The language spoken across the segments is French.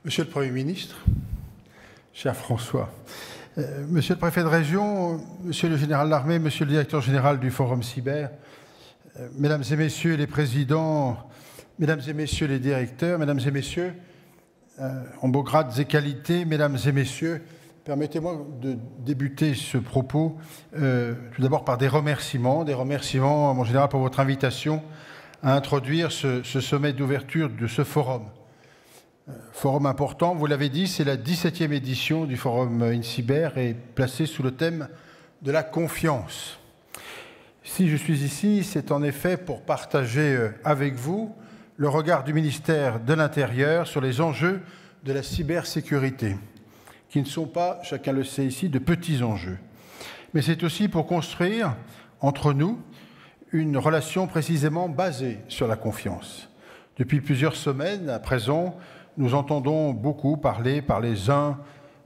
Monsieur le Premier ministre, cher François, Monsieur le préfet de région, Monsieur le général d'armée, Monsieur le directeur général du Forum Cyber, Mesdames et Messieurs les présidents, Mesdames et Messieurs les directeurs, Mesdames et Messieurs, en beaux grades et qualités, Mesdames et Messieurs, permettez-moi de débuter ce propos tout d'abord par des remerciements, mon général, pour votre invitation à introduire ce sommet d'ouverture de ce forum. Forum important, vous l'avez dit, c'est la 17e édition du Forum InCyber et placée sous le thème de la confiance. Si je suis ici, c'est en effet pour partager avec vous le regard du ministère de l'Intérieur sur les enjeux de la cybersécurité, qui ne sont pas, chacun le sait ici, de petits enjeux. Mais c'est aussi pour construire entre nous une relation précisément basée sur la confiance. Depuis plusieurs semaines à présent, nous entendons beaucoup parler par les uns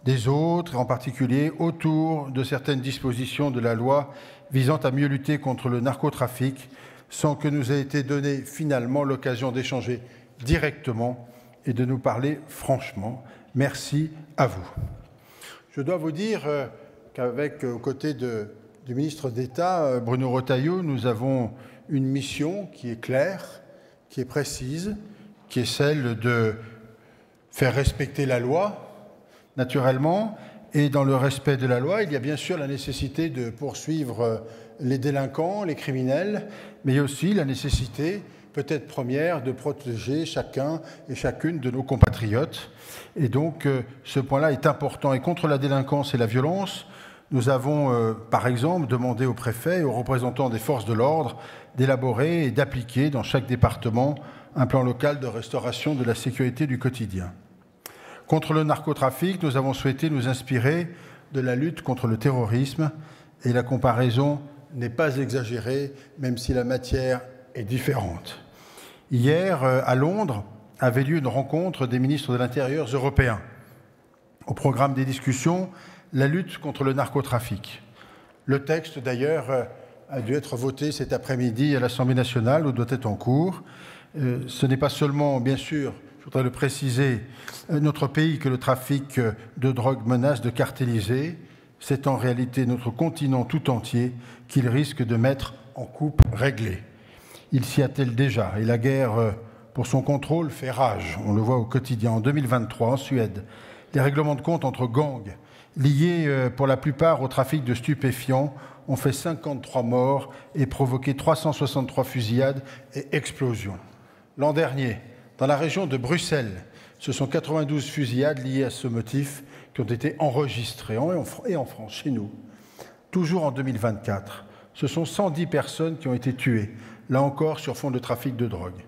des autres, en particulier autour de certaines dispositions de la loi visant à mieux lutter contre le narcotrafic, sans que nous ait été donné finalement l'occasion d'échanger directement et de nous parler franchement. Merci à vous. Je dois vous dire qu'avec, aux côtés du ministre d'État, Bruno Retailleau, nous avons une mission qui est claire, qui est précise, qui est celle de faire respecter la loi, naturellement, et dans le respect de la loi, il y a bien sûr la nécessité de poursuivre les délinquants, les criminels, mais il y a aussi la nécessité, peut-être première, de protéger chacun et chacune de nos compatriotes. Et donc, ce point-là est important. Et contre la délinquance et la violence, nous avons, par exemple, demandé aux préfets et aux représentants des forces de l'ordre d'élaborer et d'appliquer dans chaque département un plan local de restauration de la sécurité du quotidien. Contre le narcotrafic, nous avons souhaité nous inspirer de la lutte contre le terrorisme et la comparaison n'est pas exagérée, même si la matière est différente. Hier, à Londres, avait lieu une rencontre des ministres de l'Intérieur européens. Au programme des discussions, la lutte contre le narcotrafic. Le texte, d'ailleurs, a dû être voté cet après-midi à l'Assemblée nationale, où doit être en cours. Ce n'est pas seulement, bien sûr, je voudrais le préciser, notre pays que le trafic de drogue menace de cartéliser. C'est en réalité notre continent tout entier qu'il risque de mettre en coupe réglée. Il s'y attelle déjà et la guerre pour son contrôle fait rage. On le voit au quotidien. En 2023, en Suède, les règlements de compte entre gangs liés pour la plupart au trafic de stupéfiants ont fait 53 morts et provoqué 363 fusillades et explosions. L'an dernier, dans la région de Bruxelles, ce sont 92 fusillades liées à ce motif qui ont été enregistrées, et en France, chez nous. Toujours en 2024, ce sont 110 personnes qui ont été tuées, là encore sur fond de trafic de drogue.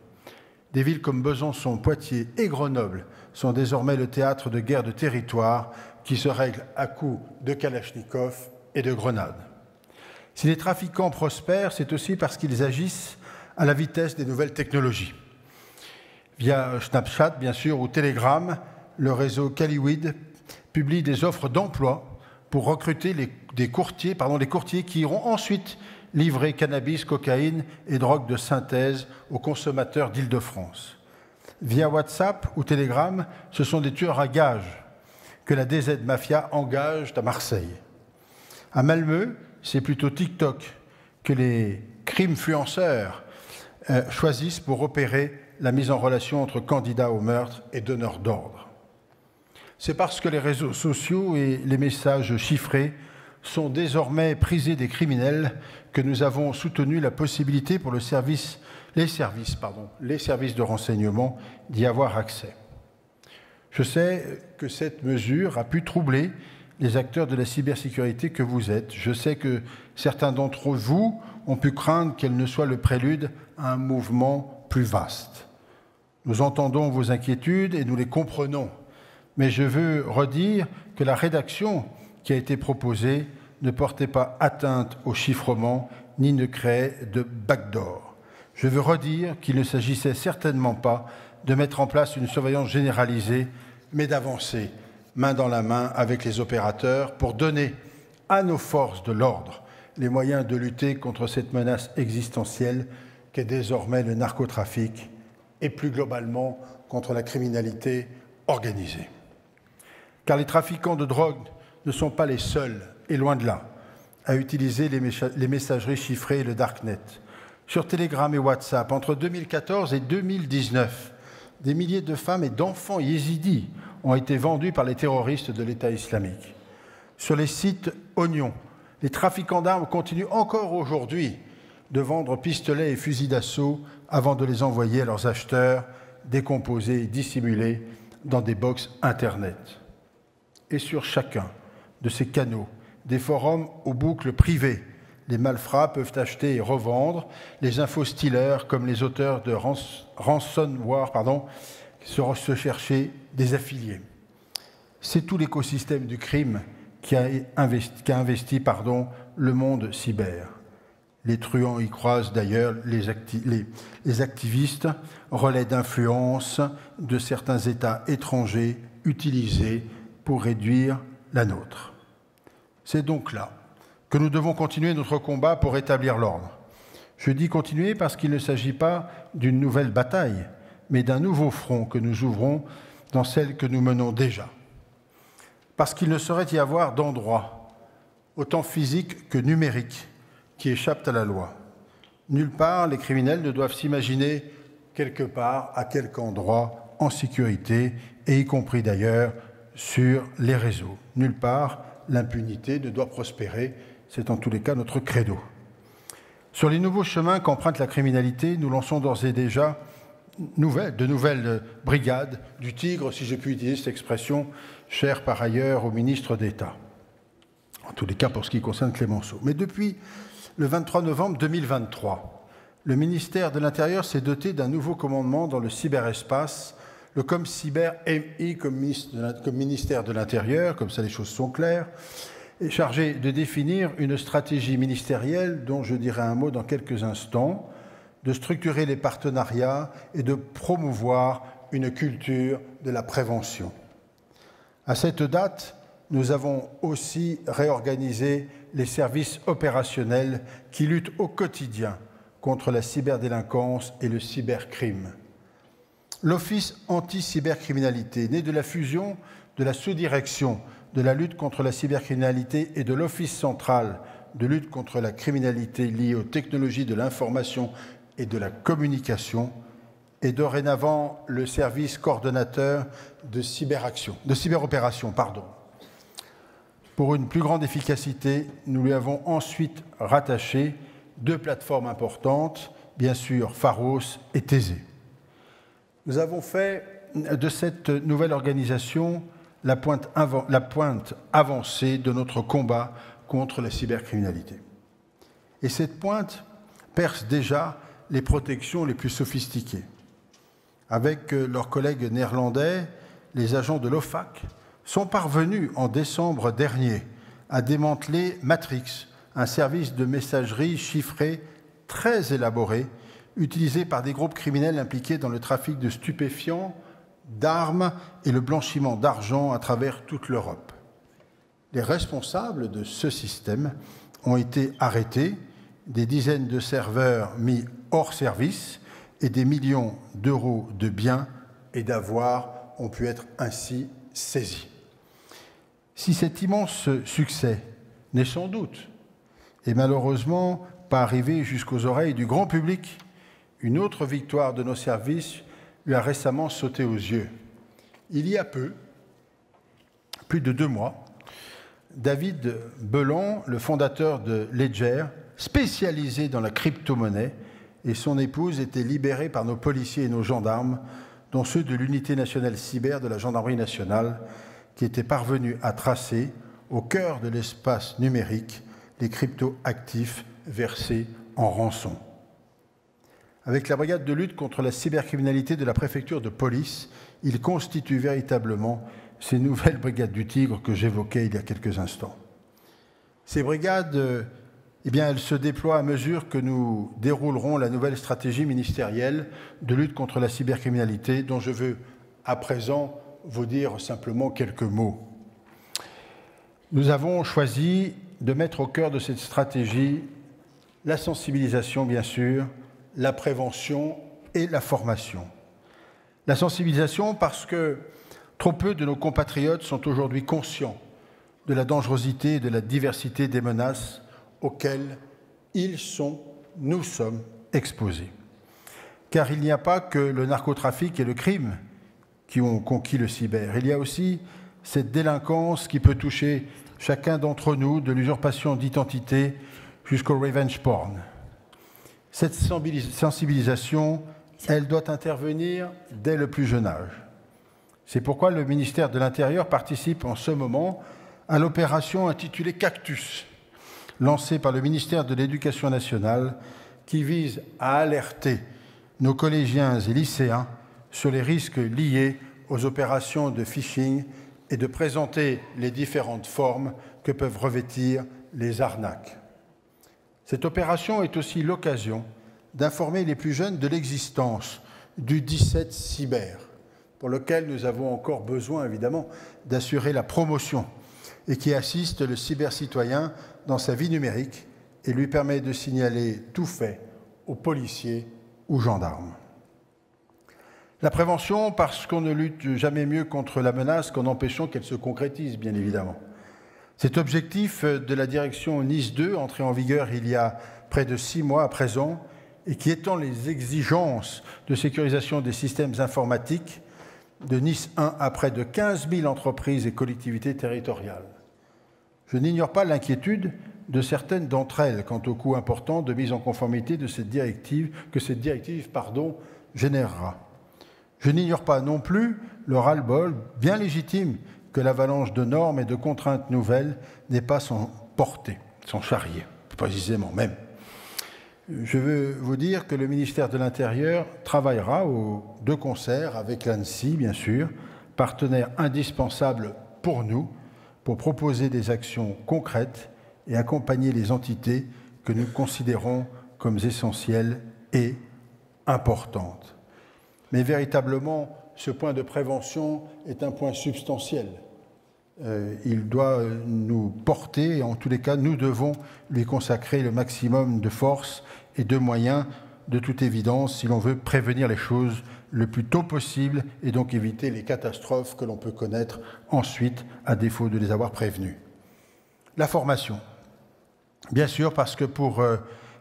Des villes comme Besançon, Poitiers et Grenoble sont désormais le théâtre de guerres de territoire qui se règlent à coups de kalachnikov et de grenades. Si les trafiquants prospèrent, c'est aussi parce qu'ils agissent à la vitesse des nouvelles technologies. Via Snapchat, bien sûr, ou Telegram, le réseau Caliwid publie des offres d'emploi pour recruter les courtiers qui iront ensuite livrer cannabis, cocaïne et drogue de synthèse aux consommateurs d'Île-de-France. Via WhatsApp ou Telegram, ce sont des tueurs à gages que la DZ Mafia engage à Marseille. À Malmö, c'est plutôt TikTok que les crime-fluenceurs choisissent pour opérer la mise en relation entre candidats au meurtre et donneurs d'ordre. C'est parce que les réseaux sociaux et les messages chiffrés sont désormais prisés des criminels que nous avons soutenu la possibilité pour les services de renseignement d'y avoir accès. Je sais que cette mesure a pu troubler les acteurs de la cybersécurité que vous êtes. Je sais que certains d'entre vous ont pu craindre qu'elle ne soit le prélude à un mouvement plus vaste. Nous entendons vos inquiétudes et nous les comprenons, mais je veux redire que la rédaction qui a été proposée ne portait pas atteinte au chiffrement ni ne créait de backdoor. Je veux redire qu'il ne s'agissait certainement pas de mettre en place une surveillance généralisée, mais d'avancer main dans la main avec les opérateurs pour donner à nos forces de l'ordre les moyens de lutter contre cette menace existentielle qu'est désormais le narcotrafic et plus globalement contre la criminalité organisée. Car les trafiquants de drogue ne sont pas les seuls, et loin de là, à utiliser les messageries chiffrées et le Darknet. Sur Telegram et WhatsApp, entre 2014 et 2019, des milliers de femmes et d'enfants yézidis ont été vendus par les terroristes de l'État islamique. Sur les sites oignons, les trafiquants d'armes continuent encore aujourd'hui de vendre pistolets et fusils d'assaut avant de les envoyer à leurs acheteurs, décomposés et dissimulés dans des box Internet. Et sur chacun de ces canaux, des forums aux boucles privées, les malfrats peuvent acheter et revendre les info-stealers comme les auteurs de ransomware, se chercher des affiliés. C'est tout l'écosystème du crime qui a investi le monde cyber. Les truands y croisent d'ailleurs les activistes, relais d'influence de certains États étrangers utilisés pour réduire la nôtre. C'est donc là que nous devons continuer notre combat pour rétablir l'ordre. Je dis continuer parce qu'il ne s'agit pas d'une nouvelle bataille, mais d'un nouveau front que nous ouvrons dans celle que nous menons déjà. Parce qu'il ne saurait y avoir d'endroit, autant physique que numérique, qui échappent à la loi. Nulle part, les criminels ne doivent s'imaginer quelque part, à quelque endroit, en sécurité, et y compris d'ailleurs sur les réseaux. Nulle part, l'impunité ne doit prospérer, c'est en tous les cas notre credo. Sur les nouveaux chemins qu'emprunte la criminalité, nous lançons d'ores et déjà de nouvelles brigades du Tigre, si j'ai pu utiliser cette expression, chère par ailleurs au ministre d'État. En tous les cas pour ce qui concerne Clémenceau. Mais depuis le 23 novembre 2023, le ministère de l'Intérieur s'est doté d'un nouveau commandement dans le cyberespace, le ComCyber MI comme ministère de l'Intérieur, comme ça les choses sont claires, est chargé de définir une stratégie ministérielle dont je dirai un mot dans quelques instants, de structurer les partenariats et de promouvoir une culture de la prévention. À cette date, nous avons aussi réorganisé les services opérationnels qui luttent au quotidien contre la cyberdélinquance et le cybercrime. L'Office anti-cybercriminalité, né de la fusion de la sous-direction de la lutte contre la cybercriminalité et de l'Office central de lutte contre la criminalité liée aux technologies de l'information et de la communication, est dorénavant le service coordonnateur de cyberopération. Pour une plus grande efficacité, nous lui avons ensuite rattaché deux plateformes importantes, bien sûr Pharos et Thésée. Nous avons fait de cette nouvelle organisation la pointe avancée de notre combat contre la cybercriminalité. Et cette pointe perce déjà les protections les plus sophistiquées. Avec leurs collègues néerlandais, les agents de l'OFAC sont parvenus en décembre dernier à démanteler Matrix, un service de messagerie chiffrée très élaboré, utilisé par des groupes criminels impliqués dans le trafic de stupéfiants, d'armes et le blanchiment d'argent à travers toute l'Europe. Les responsables de ce système ont été arrêtés, des dizaines de serveurs mis hors service et des millions d'euros de biens et d'avoirs ont pu être ainsi saisis. Si cet immense succès n'est sans doute et malheureusement pas arrivé jusqu'aux oreilles du grand public, une autre victoire de nos services lui a récemment sauté aux yeux. Il y a peu, plus de 2 mois, David Belon, le fondateur de Ledger, spécialisé dans la crypto-monnaie, et son épouse étaient libérés par nos policiers et nos gendarmes, dont ceux de l'unité nationale cyber de la gendarmerie nationale, qui étaient parvenus à tracer, au cœur de l'espace numérique, les crypto-actifs versés en rançon. Avec la brigade de lutte contre la cybercriminalité de la préfecture de police, il constitue véritablement ces nouvelles brigades du Tigre que j'évoquais il y a quelques instants. Ces brigades, elles se déploient à mesure que nous déroulerons la nouvelle stratégie ministérielle de lutte contre la cybercriminalité, dont je veux à présent vous dire simplement quelques mots. Nous avons choisi de mettre au cœur de cette stratégie la sensibilisation, bien sûr, la prévention et la formation. La sensibilisation parce que Trop peu de nos compatriotes sont aujourd'hui conscients de la dangerosité et de la diversité des menaces auxquelles nous sommes exposés. Car il n'y a pas que le narcotrafic et le crime qui ont conquis le cyber. Il y a aussi cette délinquance qui peut toucher chacun d'entre nous, de l'usurpation d'identité jusqu'au revenge porn. Cette sensibilisation, elle doit intervenir dès le plus jeune âge. C'est pourquoi le ministère de l'Intérieur participe en ce moment à l'opération intitulée Cactus, lancée par le ministère de l'Éducation nationale, qui vise à alerter nos collégiens et lycéens sur les risques liés aux opérations de phishing et de présenter les différentes formes que peuvent revêtir les arnaques. Cette opération est aussi l'occasion d'informer les plus jeunes de l'existence du 17 cyber, pour lequel nous avons encore besoin, évidemment, d'assurer la promotion et qui assiste le cybercitoyen dans sa vie numérique et lui permet de signaler tout fait aux policiers ou gendarmes. La prévention, parce qu'on ne lutte jamais mieux contre la menace qu'en empêchant qu'elle se concrétise, bien évidemment. Cet objectif de la direction NIS 2, entré en vigueur il y a près de 6 mois à présent, et qui étend les exigences de sécurisation des systèmes informatiques de NIS 1 à près de 15 000 entreprises et collectivités territoriales. Je n'ignore pas l'inquiétude de certaines d'entre elles quant au coût important de mise en conformité de cette directive, que cette directive générera. Je n'ignore pas non plus le ras-le-bol bien légitime que l'avalanche de normes et de contraintes nouvelles n'ait pas sans portée, sans charrier, précisément même. Je veux vous dire que le ministère de l'Intérieur travaillera de concert avec l'ANSSI, bien sûr, partenaire indispensable pour nous, pour proposer des actions concrètes et accompagner les entités que nous considérons comme essentielles et importantes. Mais véritablement, ce point de prévention est un point substantiel. Il doit nous porter, et en tous les cas, nous devons lui consacrer le maximum de force et de moyens, de toute évidence, si l'on veut prévenir les choses le plus tôt possible et donc éviter les catastrophes que l'on peut connaître ensuite, à défaut de les avoir prévenues. La formation. Bien sûr, parce que pour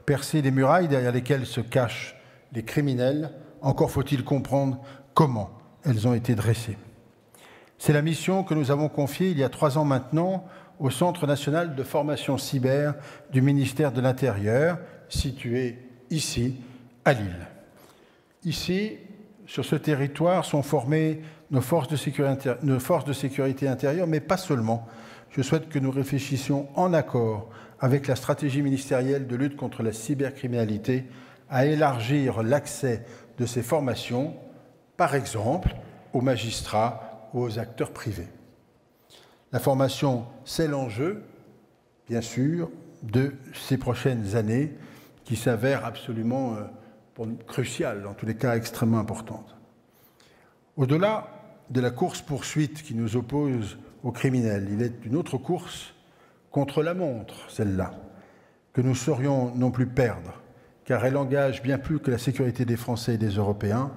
percer les murailles derrière lesquelles se cachent les criminels, encore faut-il comprendre comment elles ont été dressées. C'est la mission que nous avons confiée il y a 3 ans maintenant au Centre national de formation cyber du ministère de l'Intérieur, situé ici, à Lille. Ici, sur ce territoire, sont formées nos forces de sécurité intérieure, mais pas seulement. Je souhaite que nous réfléchissions en accord avec la stratégie ministérielle de lutte contre la cybercriminalité à élargir l'accès de ces formations, par exemple, aux magistrats ou aux acteurs privés. La formation, c'est l'enjeu, bien sûr, de ces prochaines années qui s'avère absolument cruciale, en tous les cas extrêmement importante. Au-delà de la course-poursuite qui nous oppose aux criminels, il est une autre course contre la montre, celle-là, que nous saurions non plus perdre, car elle engage bien plus que la sécurité des Français et des Européens,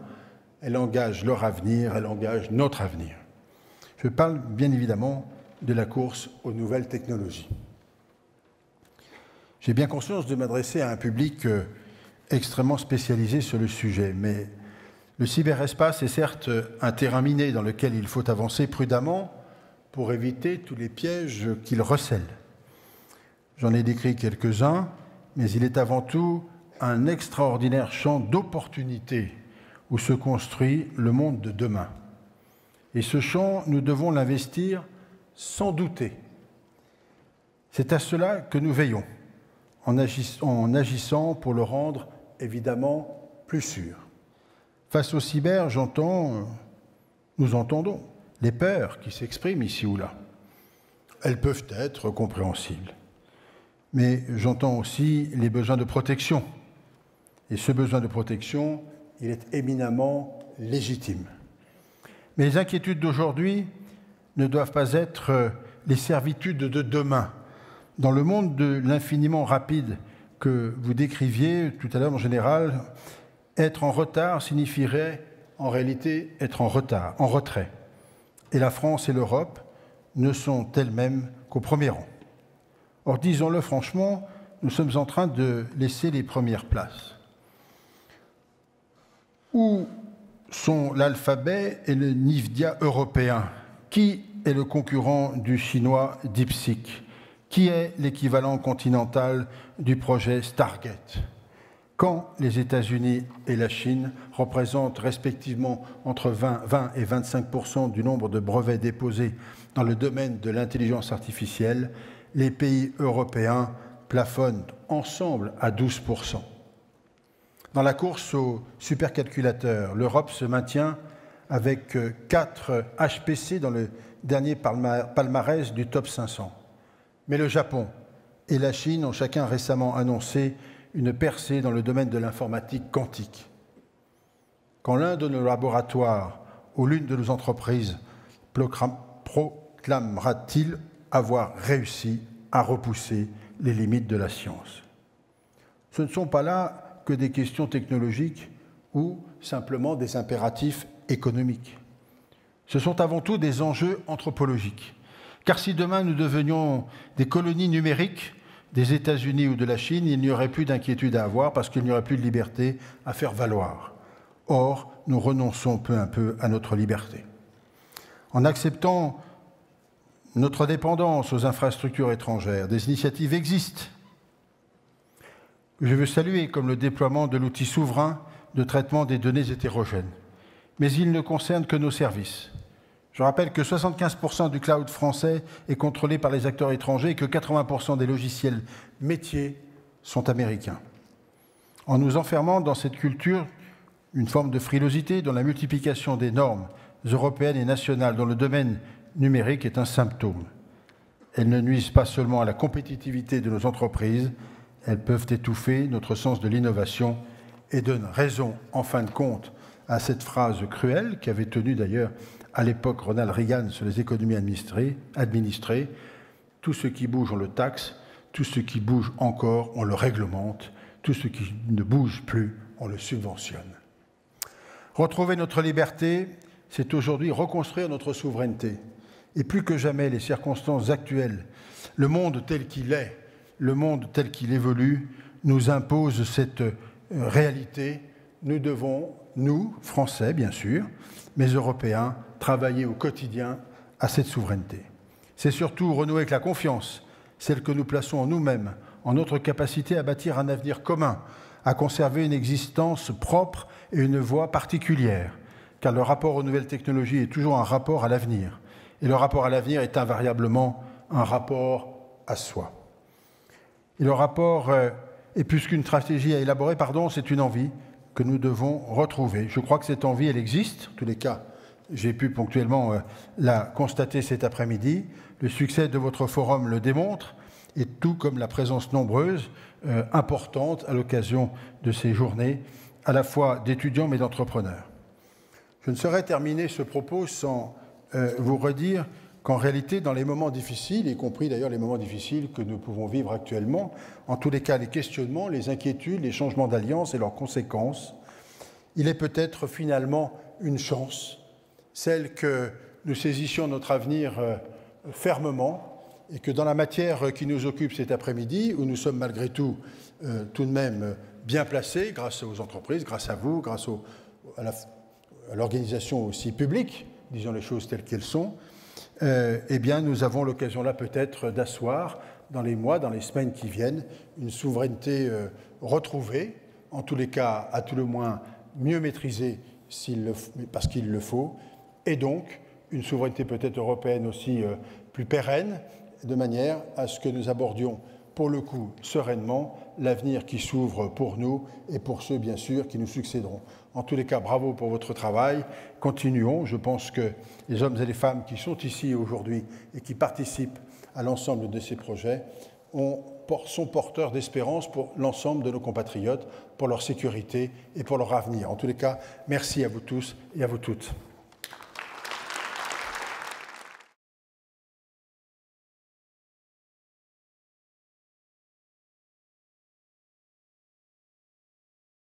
elle engage leur avenir, elle engage notre avenir. Je parle bien évidemment de la course aux nouvelles technologies. J'ai bien conscience de m'adresser à un public extrêmement spécialisé sur le sujet, mais le cyberespace est certes un terrain miné dans lequel il faut avancer prudemment pour éviter tous les pièges qu'il recèle. J'en ai décrit quelques-uns, mais il est avant tout un extraordinaire champ d'opportunités où se construit le monde de demain. Et ce champ, nous devons l'investir sans douter. C'est à cela que nous veillons, en agissant pour le rendre évidemment plus sûr. Face au cyber, nous entendons les peurs qui s'expriment ici ou là. Elles peuvent être compréhensibles. Mais j'entends aussi les besoins de protection. Et ce besoin de protection, il est éminemment légitime. Mais les inquiétudes d'aujourd'hui ne doivent pas être les servitudes de demain. Dans le monde de l'infiniment rapide que vous décriviez tout à l'heure en général, être en retard signifierait en réalité être en retrait. et la France et l'Europe ne sont elles-mêmes qu'au premier rang. Or, disons-le franchement, nous sommes en train de laisser les premières places. Où sont l'alphabet et le NVIDIA européen? Qui est le concurrent du chinois DeepSeek? Qui est l'équivalent continental du projet Stargate? Quand les États-Unis et la Chine représentent respectivement entre 20 et 25% du nombre de brevets déposés dans le domaine de l'intelligence artificielle, les pays européens plafonnent ensemble à 12%. Dans la course aux supercalculateurs, l'Europe se maintient avec 4 HPC dans le dernier palmarès du top 500. Mais le Japon et la Chine ont chacun récemment annoncé une percée dans le domaine de l'informatique quantique. Quand l'un de nos laboratoires ou l'une de nos entreprises proclamera-t-il avoir réussi à repousser les limites de la science? Ce ne sont pas là que des questions technologiques ou simplement des impératifs économiques. Ce sont avant tout des enjeux anthropologiques. Car si demain nous devenions des colonies numériques des États-Unis ou de la Chine, il n'y aurait plus d'inquiétude à avoir parce qu'il n'y aurait plus de liberté à faire valoir. Or, nous renonçons peu à peu à notre liberté. En acceptant notre dépendance aux infrastructures étrangères, des initiatives existent. Je veux saluer comme le déploiement de l'outil souverain de traitement des données hétérogènes. Mais il ne concerne que nos services. Je rappelle que 75% du cloud français est contrôlé par les acteurs étrangers et que 80% des logiciels métiers sont américains. En nous enfermant dans cette culture, une forme de frilosité dont la multiplication des normes européennes et nationales dans le domaine numérique est un symptôme. Elles ne nuisent pas seulement à la compétitivité de nos entreprises, elles peuvent étouffer notre sens de l'innovation et donnent raison, en fin de compte, à cette phrase cruelle qu'avait tenue d'ailleurs à l'époque Ronald Reagan sur les économies administrées, tout ce qui bouge, on le taxe, tout ce qui bouge encore, on le réglemente, tout ce qui ne bouge plus, on le subventionne. Retrouver notre liberté, c'est aujourd'hui reconstruire notre souveraineté. Et plus que jamais, les circonstances actuelles, le monde tel qu'il est, le monde tel qu'il évolue, nous imposent cette réalité. Nous devons, nous, Français bien sûr, mais Européens, travailler au quotidien à cette souveraineté. C'est surtout renouer avec la confiance, celle que nous plaçons en nous-mêmes, en notre capacité à bâtir un avenir commun, à conserver une existence propre et une voie particulière, car le rapport aux nouvelles technologies est toujours un rapport à l'avenir, et le rapport à l'avenir est invariablement un rapport à soi. Et le rapport est plus qu'une stratégie à élaborer, c'est une envie que nous devons retrouver. Je crois que cette envie, elle existe, en tous les cas, j'ai pu ponctuellement la constater cet après-midi. Le succès de votre forum le démontre, et tout comme la présence nombreuse, importante à l'occasion de ces journées, à la fois d'étudiants mais d'entrepreneurs. Je ne saurais terminer ce propos sans vous redire qu'en réalité, dans les moments difficiles, y compris d'ailleurs les moments difficiles que nous pouvons vivre actuellement, en tous les cas les questionnements, les inquiétudes, les changements d'alliance et leurs conséquences, il est peut-être finalement une chance, celle que nous saisissions notre avenir fermement et que dans la matière qui nous occupe cet après-midi, où nous sommes malgré tout tout de même bien placés grâce aux entreprises, grâce à vous, grâce à l'organisation aussi publique, disons les choses telles qu'elles sont, eh bien nous avons l'occasion là peut-être d'asseoir dans les mois, dans les semaines qui viennent, une souveraineté retrouvée, en tous les cas, à tout le moins mieux maîtrisée parce qu'il le faut, et donc une souveraineté peut-être européenne aussi plus pérenne, de manière à ce que nous abordions pour le coup sereinement l'avenir qui s'ouvre pour nous et pour ceux bien sûr qui nous succéderont. En tous les cas, bravo pour votre travail. Continuons. Je pense que les hommes et les femmes qui sont ici aujourd'hui et qui participent à l'ensemble de ces projets sont porteurs d'espérance pour l'ensemble de nos compatriotes, pour leur sécurité et pour leur avenir. En tous les cas, merci à vous tous et à vous toutes.